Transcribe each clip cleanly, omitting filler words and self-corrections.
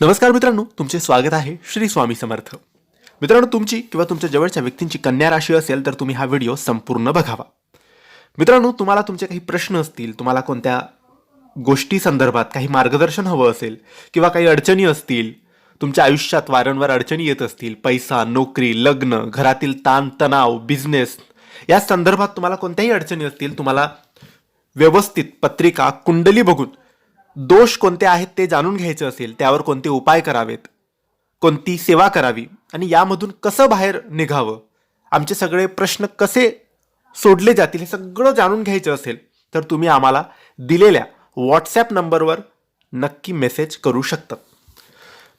नमस्कार मित्रांनो, तुमचे स्वागत आहे श्री स्वामी समर्थ. मित्रांनो, तुमची किंवा तुमच्या जवळच्या व्यक्तींची कन्या राशी असेल तर तुम्ही हा व्हिडिओ संपूर्ण बघावा. मित्रांनो, तुम्हाला तुमचे काही प्रश्न असतील, तुम्हाला कोणत्या गोष्टी संदर्भात काही मार्गदर्शन हवं असेल किंवा काही अडचणी असतील, तुमच्या आयुष्यात वारंवार अडचणी येत असतील, पैसा, नोकरी, लग्न, घरातील ताण तणाव, बिझनेस या संदर्भात तुम्हाला कोणत्याही अडचणी असतील, तुम्हाला व्यवस्थित पत्रिका कुंडली बघून दोष कोणते आहेत ते जाणून घ्यायचे असेल, त्यावर कोणते उपाय करावेत, कोणती सेवा करावी आणि यामधून कसं बाहेर निघावं, आमचे सगळे प्रश्न कसे सोडले जातील हे सगळं जाणून घ्यायचं असेल तर तुम्ही आम्हाला दिलेल्या व्हॉट्सॲप नंबरवर नक्की मेसेज करू शकता.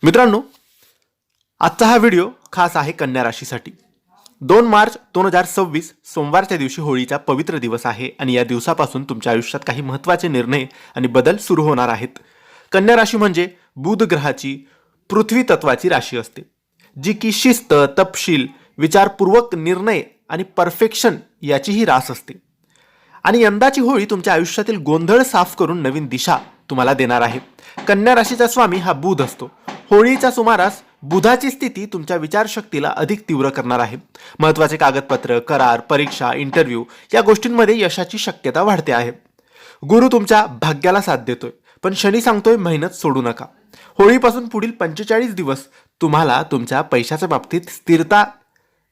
मित्रांनो, आजचा हा व्हिडिओ खास आहे कन्या राशीसाठी. 2 मार्च 2026 सोमवारच्या दिवशी होळीचा पवित्र दिवस आहे आणि या दिवसापासून तुमच्या आयुष्यात काही महत्त्वाचे निर्णय आणि बदल सुरू होणार आहेत. कन्या राशी म्हणजे बुध ग्रहाची पृथ्वी तत्वाची राशी असते, जी की शिस्त, तपशील, विचारपूर्वक निर्णय आणि परफेक्शन याचीही रास असते. आणि यंदाची होळी तुमच्या आयुष्यातील गोंधळ साफ करून नवीन दिशा तुम्हाला देणार आहे. कन्या राशीचा स्वामी हा बुध असतो. होळीच्या सुमारास बुधाची स्थिती तुमच्या विचारशक्तीला अधिक तीव्र करणार आहे. महत्त्वाचे कागदपत्र, करार, परीक्षा, इंटरव्ह्यू या गोष्टींमध्ये यशाची शक्यता वाढते आहे. गुरु तुमच्या भाग्याला साथ देतोय, पण शनी सांगतोय मेहनत सोडू नका. होळीपासून पुढील 45 दिवस तुम्हाला तुमच्या पैशाच्या बाबतीत स्थिरता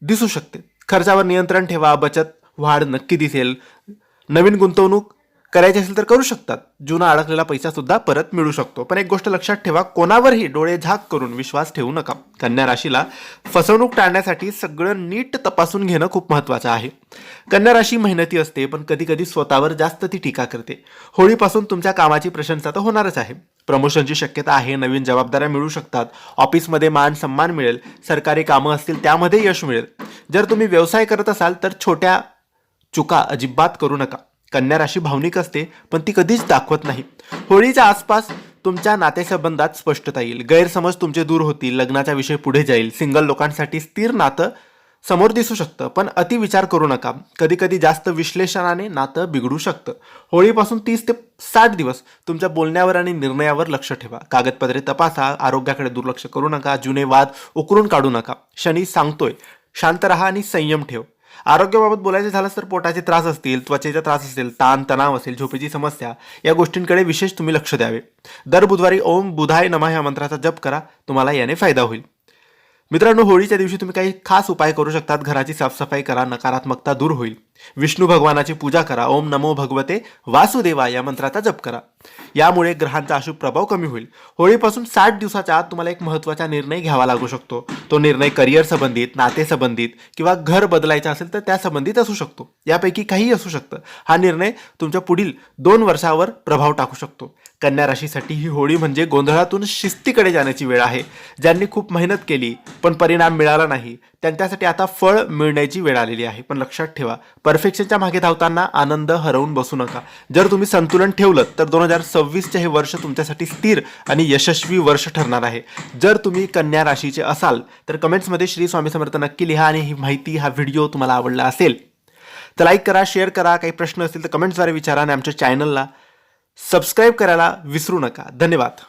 दिसू शकते. खर्चावर नियंत्रण ठेवा, बचत वाढ नक्की दिसेल. नवीन गुंतवणूक करायची असेल तर करू शकतात. जुना अडकलेला पैसा सुद्धा परत मिळू शकतो. पण एक गोष्ट लक्षात ठेवा, कोणावरही डोळे झाक करून विश्वास ठेवू नका. कन्या राशीला फसवणूक टाळण्यासाठी सगळं नीट तपासून घेणं खूप महत्त्वाचं आहे. कन्या राशी मेहनती असते, पण कधी कधी स्वतःवर जास्त ती टीका करते. होळीपासून तुमच्या कामाची प्रशंसा तर होणारच आहे. प्रमोशनची शक्यता आहे, नवीन जबाबदाऱ्या मिळू शकतात, ऑफिसमध्ये मान सन्मान मिळेल, सरकारी कामं असतील त्यामध्ये यश मिळेल. जर तुम्ही व्यवसाय करत असाल तर छोट्या चुका अजिबात करू नका. कन्या राशी भावनिक असते, पण ती कधीच दाखवत नाही. होळीच्या आसपास तुमच्या नातेसंबंधात स्पष्टता येईल, गैरसमज तुमचे दूर होतील, लग्नाचा विषय पुढे जाईल. सिंगल लोकांसाठी स्थिर नातं समोर दिसू शकतं, पण अति विचार करू नका. कधी कधी जास्त विश्लेषणाने नातं बिघडू शकतं. होळीपासून 30 ते 60 दिवस तुमच्या बोलण्यावर आणि निर्णयावर लक्ष ठेवा. कागदपत्रे तपासा, आरोग्याकडे दुर्लक्ष करू नका, जुने वाद उकरून काढू नका. शनी सांगतोय शांत राहा आणि संयम ठेव. आरोग्याबाबत बोलायचं झालं तर पोटाचे त्रास असतील, त्वचेचा त्रास असेल, ताण तणाव असेल, झोपेची समस्या या गोष्टींकडे विशेष तुम्ही लक्ष द्यावे. दर बुधवारी ओम बुधाय नमः या मंत्राचा जप करा, तुम्हाला याने फायदा होईल. मित्रांनो, होळीच्या दिवशी तुम्ही काही खास उपाय करू शकतात. घराची साफसफाई करा, नकारात्मकता दूर होईल. विष्णू भगवानाची पूजा करा. ओम नमो भगवते वासुदेवा या मंत्राचा जप करा, यामुळे ग्रहांचा अशुभ प्रभाव कमी होईल. होळीपासून 60 दिवसाच्या आत तुम्हाला एक महत्त्वाचा निर्णय घ्यावा लागू शकतो. तो निर्णय करिअर संबंधित, नाते संबंधित किंवा घर बदलायचं असेल तर त्या संबंधित असू शकतो. यापैकी काहीही असू शकतं. हा निर्णय तुमच्या पुढील 2 वर्षावर प्रभाव टाकू शकतो. कन्या राशीसाठी ही होळी म्हणजे गोंधळातून शिस्तीकडे जाण्याची वेळ आहे. ज्यांनी खूप मेहनत केली पण परिणाम मिळाला नाही, त्यांच्यासाठी आता फळ मिळण्याची वेळ आलेली आहे. पण लक्षात ठेवा, परफेक्शनच्या मागे धावताना आनंद हरवून बसू नका. जर तुम्ही संतुलन ठेवलं तर 2026चे हे वर्ष तुमच्यासाठी स्थिर आणि यशस्वी वर्ष ठरणार आहे. जर तुम्ही कन्या राशीचे असाल तर कमेंट्समध्ये श्री स्वामी समर्थ नक्की लिहा. आणि ही माहिती, हा व्हिडिओ तुम्हाला आवडला असेल तर लाईक करा, शेअर करा. काही प्रश्न असतील तर कमेंट्सद्वारे विचारा आणि आमच्या चॅनलला सबस्क्राईब करायला विसरू नका. धन्यवाद.